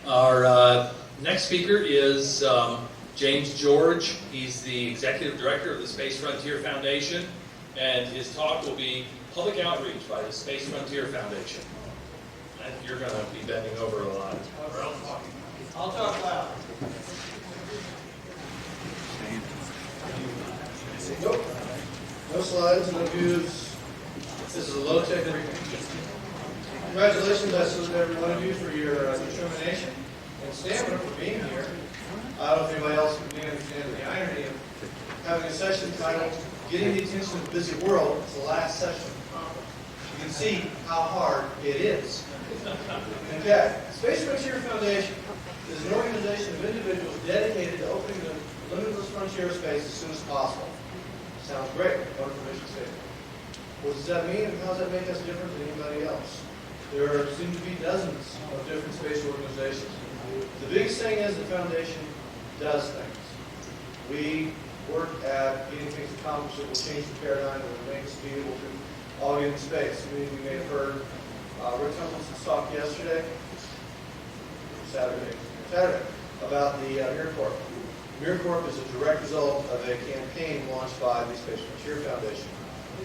Our next speaker is James George. He's the Executive Director of the Space Frontier Foundation, and his talk will be Public Outreach by the Space Frontier Foundation. And you're going to be bending over a lot. I'll talk loud. Nope. No slides, no views. This is a low-tech briefing. Congratulations, I salute every one of you for your determination and stamina for being here. I don't know if anybody else can understand the irony of having a session titled Getting the Attention of the Busy World. It's the last session. You can see how hard it is. Okay. Space Frontier Foundation is an organization of individuals dedicated to opening the limitless frontier of space as soon as possible. Sounds great. Wonderful mission statement. What does that mean, and how does that make us different than anybody else? There seem to be dozens of different space organizations. The biggest thing is the foundation does things. We work at getting things accomplished that will change the paradigm and will make us be able to all get in space. Many of you may have heard Rick Templeton's talk yesterday, Saturday, about the MirCorp. MirCorp is a direct result of a campaign launched by the Space Frontier Foundation.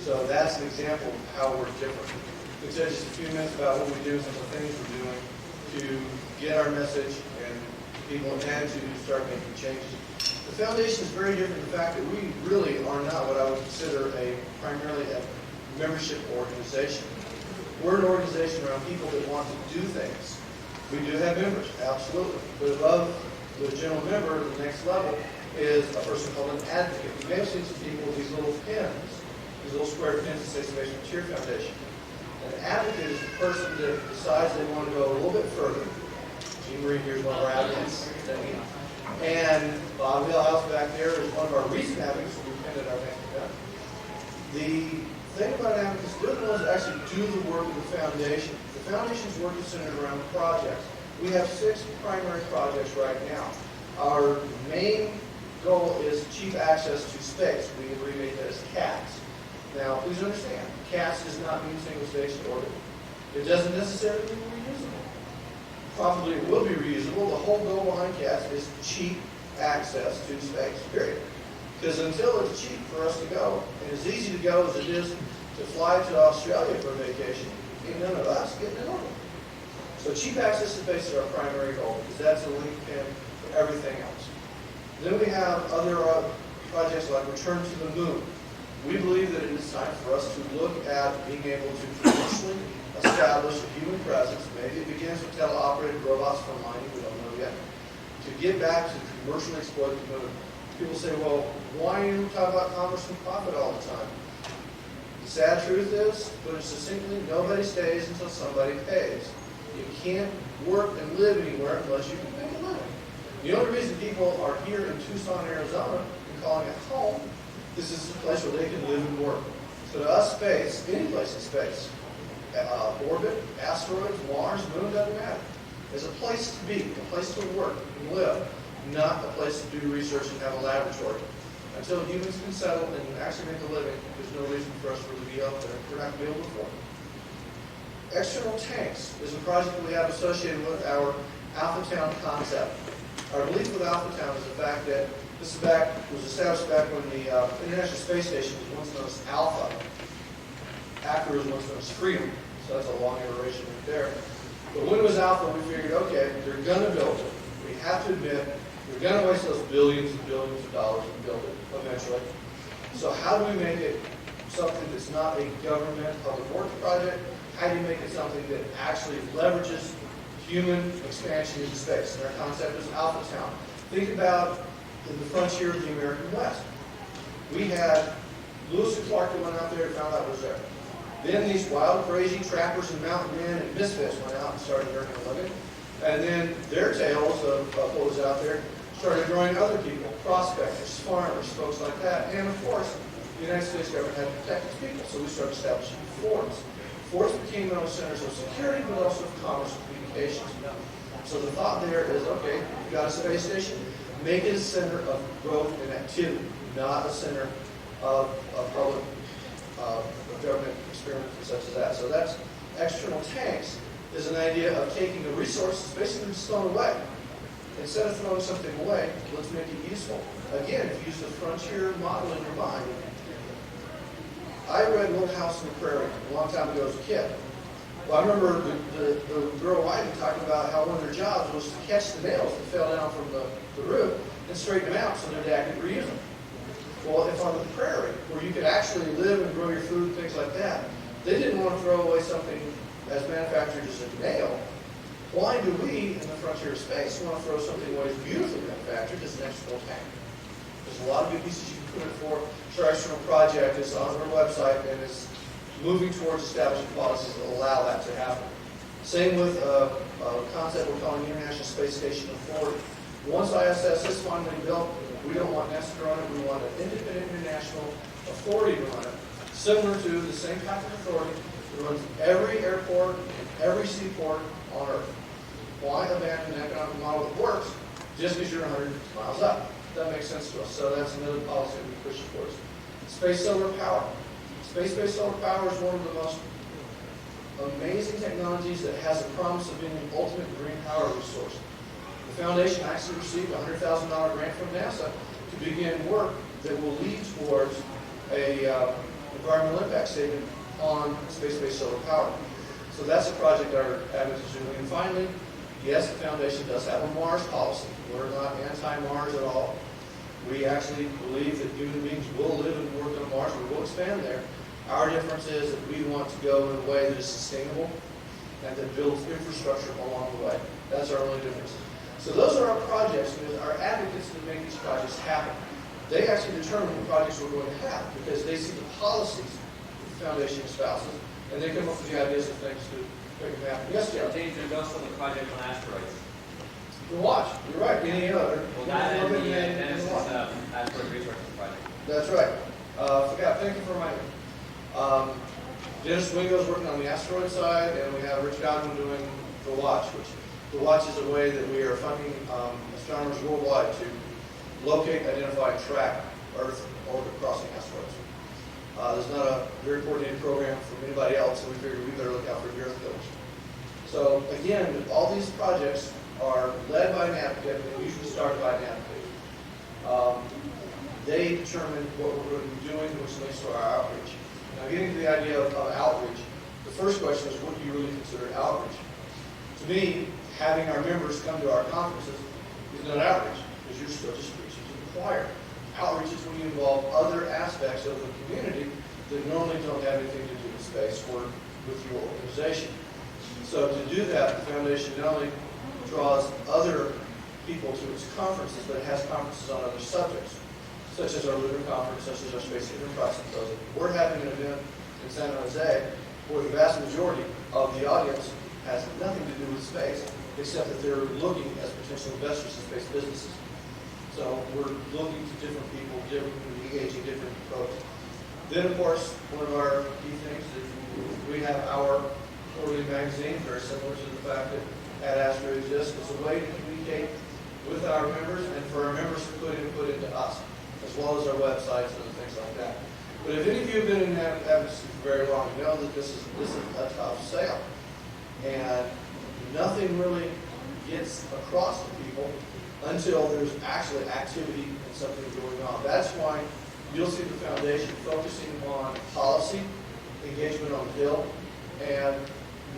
So that's an example of how we're different. We said just a few minutes about what we do, some of the things we're doing to get our message and people in attitude to start making changes. The foundation is very different in the fact that we really are not what I would consider primarily a membership organization. We're an organization around people that want to do things. We do have members, absolutely. But above the general member, the next level is a person called an advocate. You may have seen some people with these little pins, these little square pins that say Space Frontier Foundation. An advocate is the person that decides they want to go a little bit further. Jean Marie here is one of our advocates. And Bob Hillhouse back there is one of our recent advocates who attended our next event. The thing about advocates, they're the ones that actually do the work of the foundation. The foundation's work is centered around projects. We have 6 primary projects right now. Our main goal is cheap access to space. We abbreviate that as CATS. Now, please understand, CATS does not mean single station orbit. It doesn't necessarily mean reusable. Probably it will be reusable. The whole goal behind CATS is cheap access to space, period. Because until it's cheap for us to go, and as easy to go as it is to fly to Australia for a vacation, ain't none of us getting in orbit. So cheap access to space is our primary goal, because that's a linchpin for everything else. Then we have other projects like Return to the Moon. We believe that it is time for us to look at being able to commercially establish a human presence. Maybe it begins with teleoperated robots for mining, we don't know yet. To get back to commercially exploit the moon. People say, well, why are you talking about commerce and profit all the time? The sad truth is, put it succinctly, nobody stays until somebody pays. You can't work and live anywhere unless you can make a living. The only reason people are here in Tucson, Arizona, and calling it home, this is a place where they can live and work. So to us, space, any place in space, orbit, asteroids, Mars, moon, doesn't matter. It's a place to be, a place to work and live, not a place to do research and have a laboratory. Until humans can settle and actually make a living, there's no reason for us to really be up there. We're not going to be able to afford it. External tanks is a project that we have associated with our Alphatown concept. Our belief with Alphatown is the fact that this was established back when the International Space Station was once known as Alpha. After it was once known as Freedom. So that's a long iteration right there. But when it was Alpha, we figured, okay, they're going to build it. We have to admit, we're going to waste those billions and billions of dollars and build it eventually. So how do we make it something that's not a government public works project? How do you make it something that actually leverages human expansion into space? And our concept is Alphatown. Think about in the frontier of the American West. We had Lewis and Clark that went out there and found out what was there. Then these wild, crazy trappers and mountain men and misfits went out and started earning a living. And then their tales of what was out there started drawing other people, prospectors, farmers, folks like that. And of course, the United States government had to protect its people, so we started establishing forts. Forts became not only centers of security, but also of commerce and communications. So the thought there is, okay, you've got a space station, make it a center of growth and activity, not a center of public government experiments such as that. So that's external tanks. is an idea of taking a resource that's basically just thrown away. Instead of throwing something away, let's make it useful. Again, if you use the frontier model in your mind, I read Little House on the Prairie a long time ago as a kid. Well, I remember the girl writing talking about how one of their jobs was to catch the nails that fell down from the roof and straighten them out so their dad could reuse them. Well, if on the prairie, where you could actually live and grow your food and things like that, they didn't want to throw away something as manufactured as a nail. Why do we, in the frontier of space, want to throw something away as beautifully manufactured as an external tank? There's a lot of good pieces you can put it for. Our external project is on our website and is moving towards establishing policies that allow that to happen. Same with a concept we're calling International Space Station Authority. Once ISS is finally built, we don't want NASA to run it. We want an independent international authority to run it, similar to the same type of authority that runs every airport and every seaport on Earth. Why abandon an economic model that works just because you're 100 miles up? That makes sense to us. So that's another policy that we push towards. Space solar power. Space-based solar power is one of the most amazing technologies that has the promise of being the ultimate green power resource. The foundation actually received a $100,000 grant from NASA to begin work that will lead towards a environmental impact statement on space-based solar power. So that's a project our advocates are doing. And finally, yes, the foundation does have a Mars policy. We're not anti-Mars at all. We actually believe that human beings will live and work on Mars. We will expand there. Our difference is that we want to go in a way that is sustainable and that builds infrastructure along the way. That's our only difference. So those are our projects, and our advocates that make these projects happen. They actually determine the projects we're going to have because they see the policies that the foundation espouses, and they come up with the ideas of things to make them happen. Yes, Jeff? James, there's also the project on asteroids. You can watch. You're right. Any other? Well, that and the Genesis Asteroid Resources Project. That's right. Forgot. Thank you for reminding me. Dennis Wingo is working on the asteroid side, and we have Rich Godwin doing the watch, which the watch is a way that we are funding astronomers worldwide to locate, identify, and track Earth orbit crossing asteroids. There's not a very coordinated program from anybody else, so we figured we better look out for the Earth killers. So again, all these projects are led by an advocate, and they usually start by an advocate. They determine what we're going to be doing, which links to our outreach. Now, getting to the idea of outreach, the first question is, what do you really consider outreach? To me, having our members come to our conferences is not outreach, because you're still just preaching to the choir. Outreach is when you involve other aspects of the community that normally don't have anything to do with space or with your organization. So to do that, the foundation not only draws other people to its conferences, but it has conferences on other subjects, such as our Lunar Conference, such as our Space Enterprise Symposium. We're having an event in San Jose where the vast majority of the audience has nothing to do with space, except that they're looking as potential investors in space businesses. So we're looking to different people, engaging different folks. Then, of course, one of our key things is we have our quarterly magazine, very similar to the fact that At Astro exists. It's a way to communicate with our members and for our members to put input into us, as well as our websites and things like that. But if any of you have been in advocacy for very long, you know that this is a tough sale. And nothing really gets across to people until there's actually activity and something going on. That's why you'll see the foundation focusing on policy, engagement on the Hill, and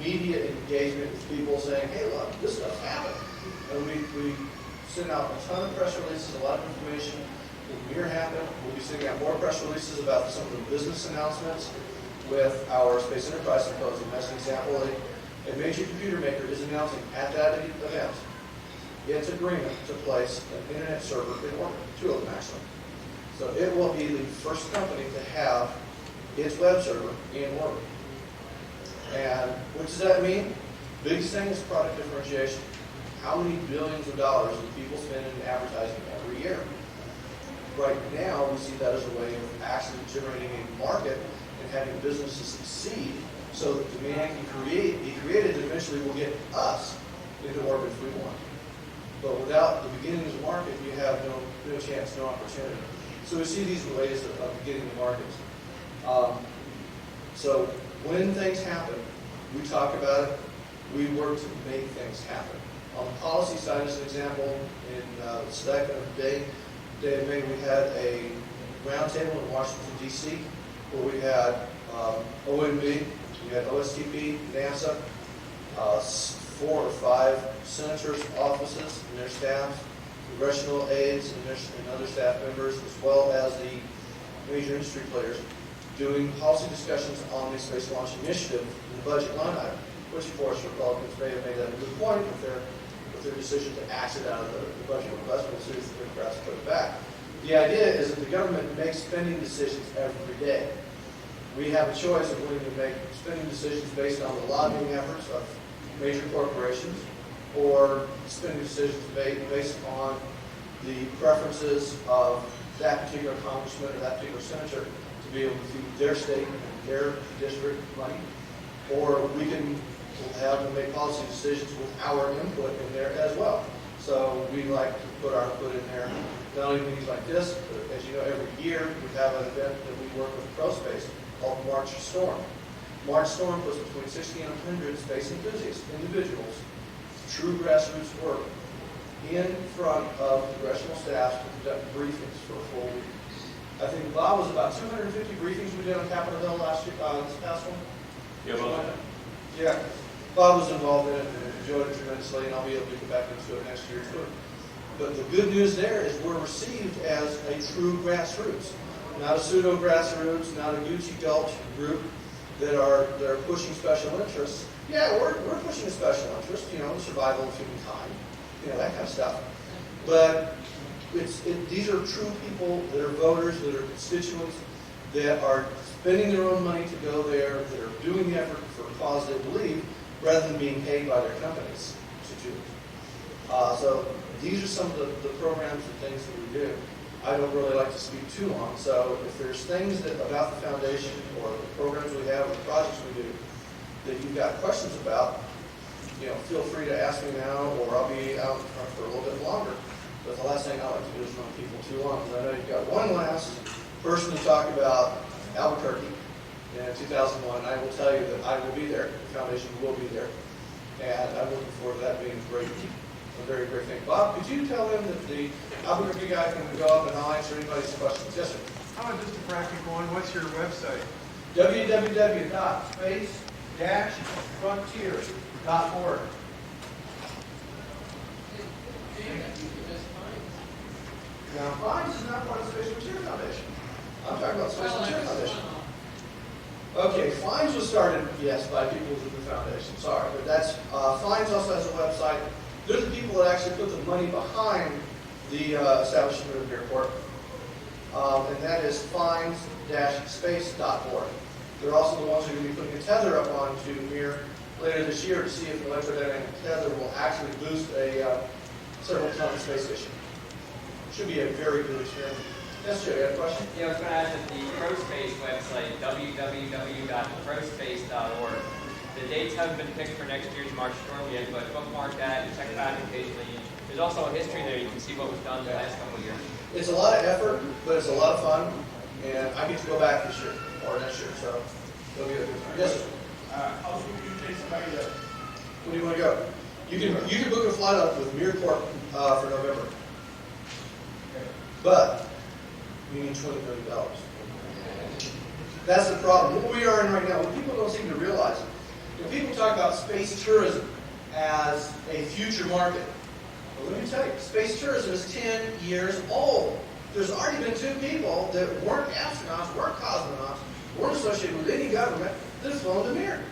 media engagement with people saying, hey, look, this stuff's happening. And we send out a ton of press releases, a lot of information. When we're happening, we'll be sending out more press releases about some of the business announcements with our Space Enterprise Symposium. As an example, a major computer maker is announcing at that event its agreement to place an internet server in orbit, 2 of them actually. So it will be the first company to have its web server in orbit. And what does that mean? Biggest thing is product differentiation. How many billions of dollars do people spend in advertising every year? Right now, we see that as a way of actually generating a market and having businesses succeed so that demand can be created and eventually will get us into orbit if we want. But without the beginning of the market, you have no chance, no opportunity. So we see these ways of getting the markets. So when things happen, we talk about it, We work to make things happen. On the policy side, as an example, in the second day of May, we had a roundtable in Washington, D.C., where we had OMB, we had OSTP, NASA, 4 or 5 senators' offices and their staffs, congressional aides and other staff members, as well as the major industry players, doing policy discussions on the Space Launch Initiative in the budget line item, which, of course, Republicans may have made that a good point with their decision to axe it out of the budget request, but as soon as the Democrats put it back. The idea is that the government makes spending decisions every day. We have a choice of whether to make spending decisions based on the lobbying efforts of major corporations or spending decisions based on the preferences of that particular congressman or that particular senator to be able to feed their state and their district money. Or we can have them make policy decisions with our input in there as well. So we like to put our input in there, not only things like this, but as you know, every year we have an event that we work with ProSpace called March Storm. March Storm puts between 60 and 100 space enthusiasts, individuals, true grassroots work, in front of congressional staffs to conduct briefings for a full week. I think Bob was about 250 briefings we did on Capitol Hill last year, this past one. Yeah, Bob was involved in it and enjoyed it tremendously, and I'll be able to get back into it next year too. But the good news there is we're received as a true grassroots, not a pseudo grassroots, not a Gucci Gulch group that are pushing special interests. Yeah, we're pushing a special interest, the survival of humankind, that kind of stuff. But these are true people that are voters, that are constituents, that are spending their own money to go there, that are doing the effort for a cause they believe, rather than being paid by their companies to do it. So these are some of the programs and things that we do. I don't really like to speak too long, so if there's things about the foundation or the programs we have or the projects we do that you've got questions about, feel free to ask me now, or I'll be out in front for a little bit longer. But the last thing I like to do is run people too long, because I know you've got one last person to talk about Albuquerque in 2001. I will tell you that I will be there. The foundation will be there, and I'm looking forward to that being a very great thing. Bob, could you tell them that the Albuquerque guy can go up and I'll answer anybody's questions? Yes, sir. How about just a practical one? What's your website? www.space-frontier.org. Now, FINES is not part of the Space Frontier Foundation. I'm talking about the Space Frontier Foundation. Okay, FINES was started, yes, by people within the foundation. Sorry, but that's FINES also has a website. They're the people that actually put the money behind the establishment of the airport, and that is fines-space.org. They're also the ones who are going to be putting a tether up onto Mir later this year to see if an electrodynamic tether will actually boost a several-ton space station. Should be a very good experiment. Yes, Joe, you had a question? Yeah, I was going to add that the ProSpace website, www.prospace.org. The dates haven't been picked for next year's March Storm yet, but bookmark that and check back occasionally. There's also a history there. You can see what was done the last couple of years. It's a lot of effort, but it's a lot of fun, and I get to go back this year or next year, so it'll be a good time. Yes, sir. How soon can you take somebody there? When do you want to go? You can book a flight up with Mir Corp for November, but you need $20 million. That's the problem. What we are in right now, what people don't seem to realize, people talk about space tourism as a future market. Well, let me tell you, space tourism is 10 years old. There's already been 2 people that weren't astronauts, weren't cosmonauts, weren't associated with any government that have flown to Mir.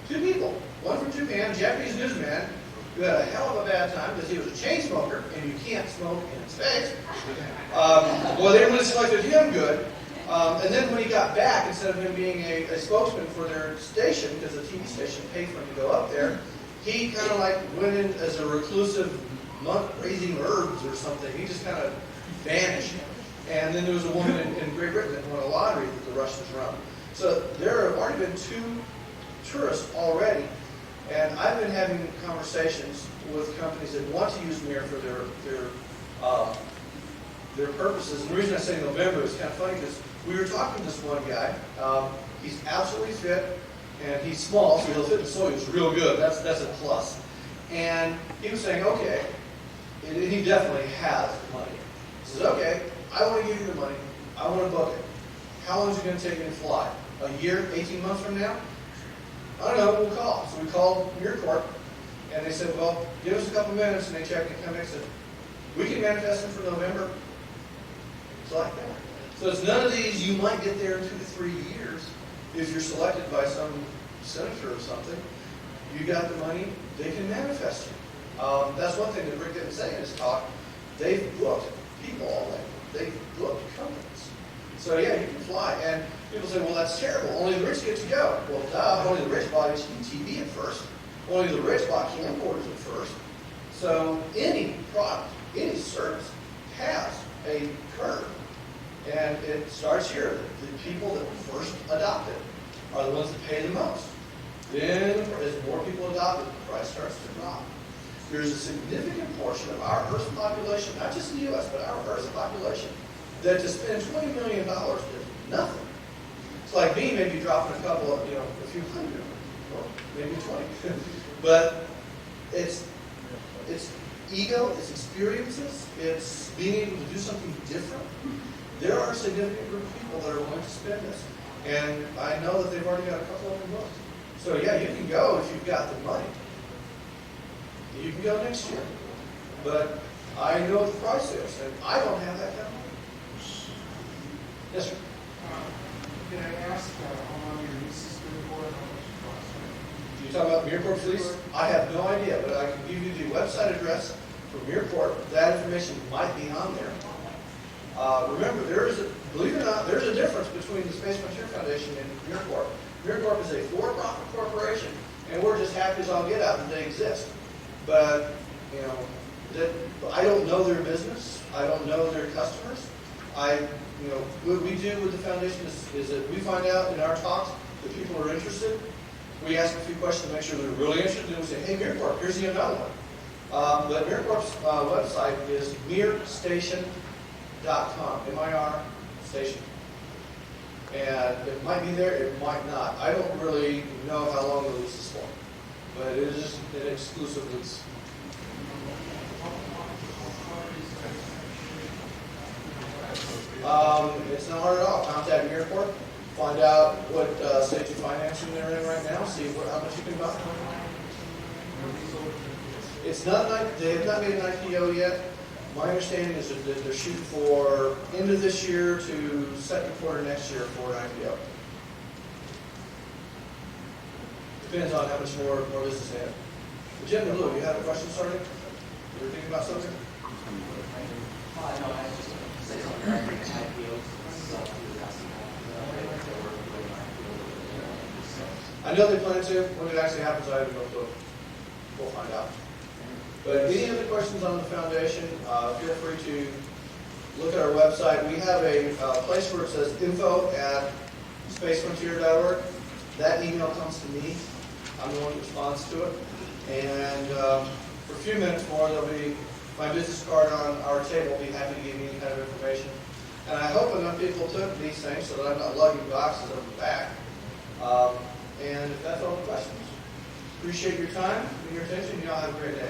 2 people. One from Japan, a Japanese newsman, who had a hell of a bad time because he was a chain smoker, and you can't smoke in space. Well, they really selected him good. And then when he got back, instead of him being a spokesman for their station, because the TV station paid for him to go up there, he kind of like went in as a reclusive monk raising herbs or something. He just kind of vanished. And then there was a woman in Great Britain that won a lottery that the Russians run. So there have already been 2 tourists already. And I've been having conversations with companies that want to use Mir for their purposes. And the reason I say November is kind of funny because we were talking to this one guy. He's absolutely fit. And he's small, so he'll fit in the soils real good. That's a plus. And he was saying, okay, and he definitely has money. He says, okay, I want to give you the money. I want to book it. How long is it going to take me to fly? A year, 18 months from now? I don't know, we'll call. So we called MirCorp, and they said, well, give us a couple minutes, and they checked and come back and said, we can manifest them for November. It's like that. So it's none of these, you might get there in 2 to 3 years if you're selected by some senator or something. You got the money, they can manifest you. That's one thing that Rick didn't say in his talk. They've booked people already. They've booked companies. So yeah, you can fly. And people say, well, that's terrible. Only the rich get to go. Well, duh, only the rich bought TV at first. Only the rich bought camcorders at first. So any product, any service has a curve. And it starts here. The people that first adopt it are the ones that pay the most. Then, as more people adopt it, the price starts to drop. There's a significant portion of our Earth's population, not just the U.S., but our Earth's population, that to spend $20 million is nothing. It's like me maybe dropping a couple of, a few hundred, or maybe 20. But it's ego, it's experiences, it's being able to do something different. There are a significant group of people that are willing to spend this. And I know that they've already got a couple of them booked. So yeah, you can go if you've got the money. You can go next year. But I know what the price is, and I don't have that kind of money. Yes, sir. Can I ask how long your lease is good for and how much it costs? You talking about MirCorp's lease? I have no idea, but I can give you the website address for MirCorp. That information might be on there. Remember, believe it or not, there's a difference between the Space Frontier Foundation and MirCorp. MirCorp is a for-profit corporation, and we're just happy as all get out that they exist. But, I don't know their business. I don't know their customers. What we do with the foundation is that we find out in our talks that people are interested. We ask a few questions to make sure they're really interested, and we say, hey, MirCorp, here's the another one. But MirCorp's website is mirstation.com, M-I-R, station. And it might be there, it might not. I don't really know how long the lease is for, but it is an exclusive lease. It's not hard at all. Contact MirCorp, find out what stage of financing they're in right now, see how much you can buy. It's not they have not made an IPO yet. My understanding is that they're shooting for end of this year to second quarter next year for an IPO. Depends on how much more business they have. But Jim and Lou, you have a question started? You were thinking about something? No, I was just going to say something regarding IPOs. I know they plan to. When it actually happens, I don't know. We'll find out. But any other questions on the foundation, feel free to look at our website. We have a place where it says info@spacefrontier.org. That email comes to me. I'm the one that responds to it. And for a few minutes more, there'll be my business card on our table. I'll be happy to give you any kind of information. And I hope enough people took these things so that I'm not lugging boxes on the back. And if that's all the questions, appreciate your time and your attention. You all have a great day.